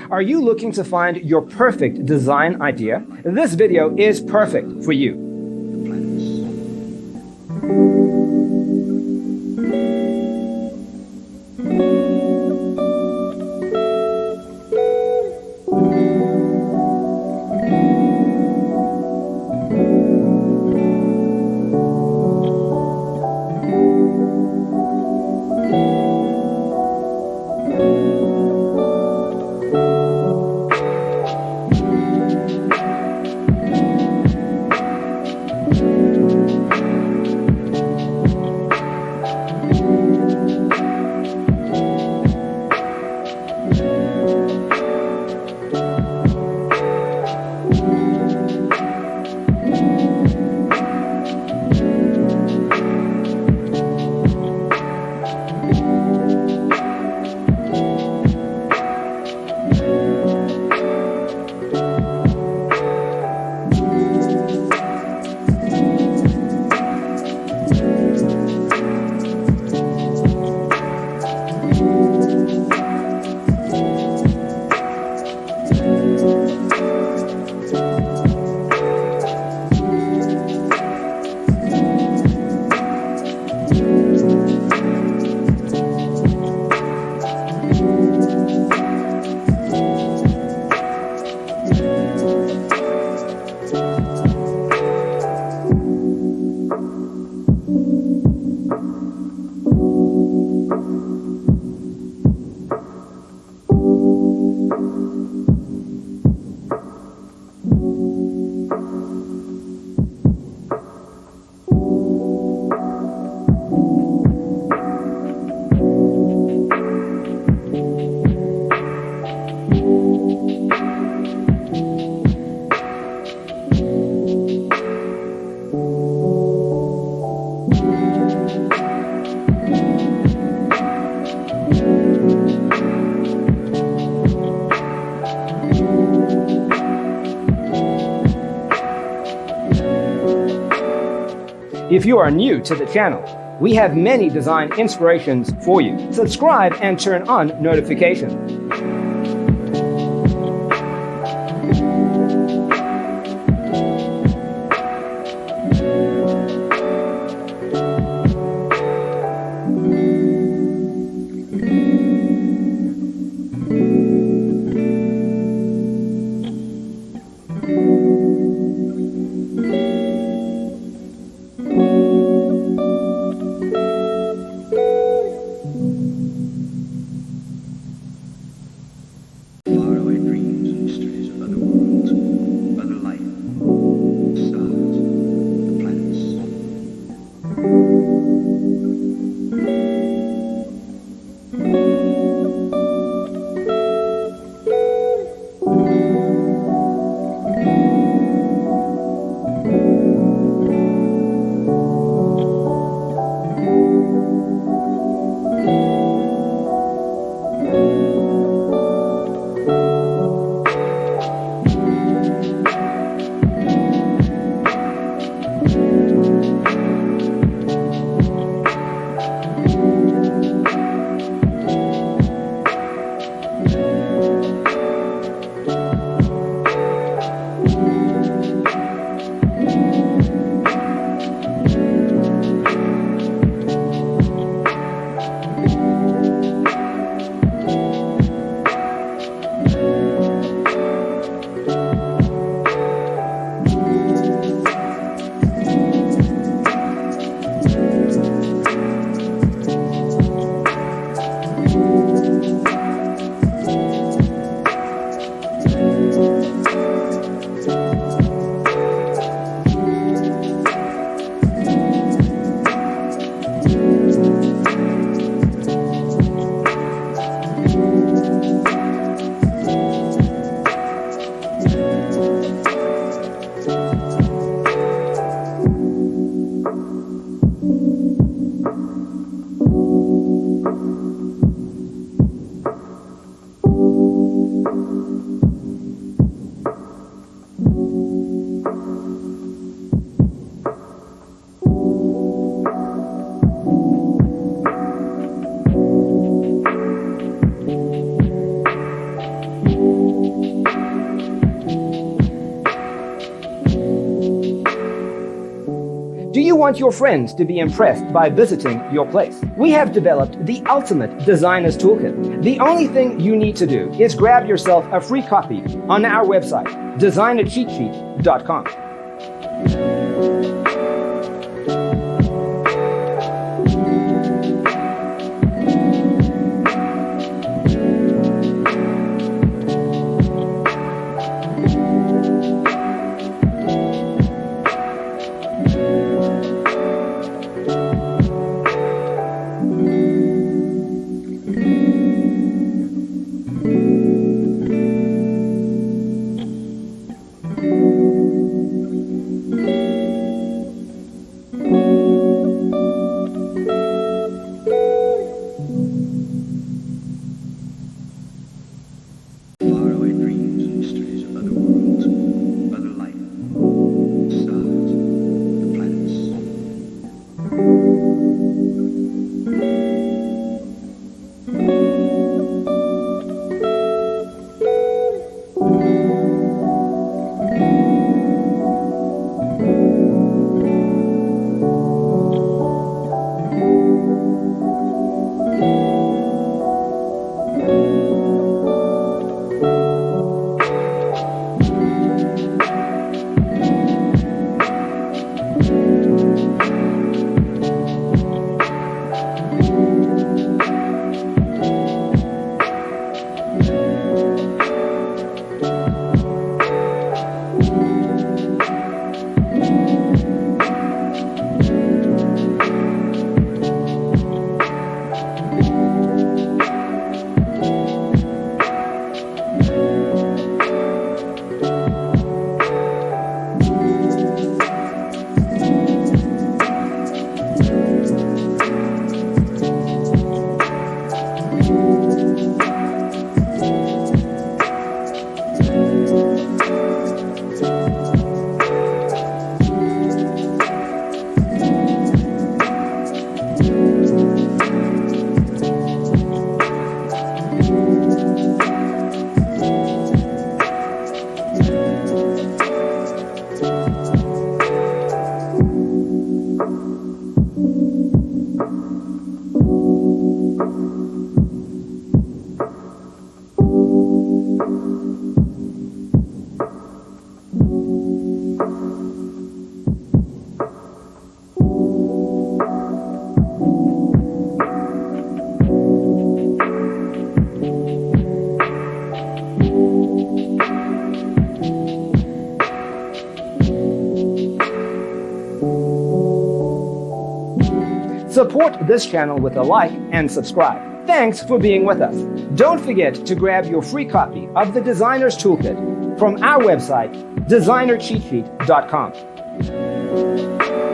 Are you looking to find your perfect design idea? This video is perfect for you. If you are new to the channel, we have many design inspirations for you. Subscribe and turn on notifications. Do you want your friends to be impressed by visiting your place? We have developed the ultimate designer's toolkit. The only thing you need to do is grab yourself a free copy on our website, designercheatsheet.com. Support this channel with a like and subscribe. Thanks for being with us. Don't forget to grab your free copy of the Designer's Toolkit from our website, designercheatsheet.com.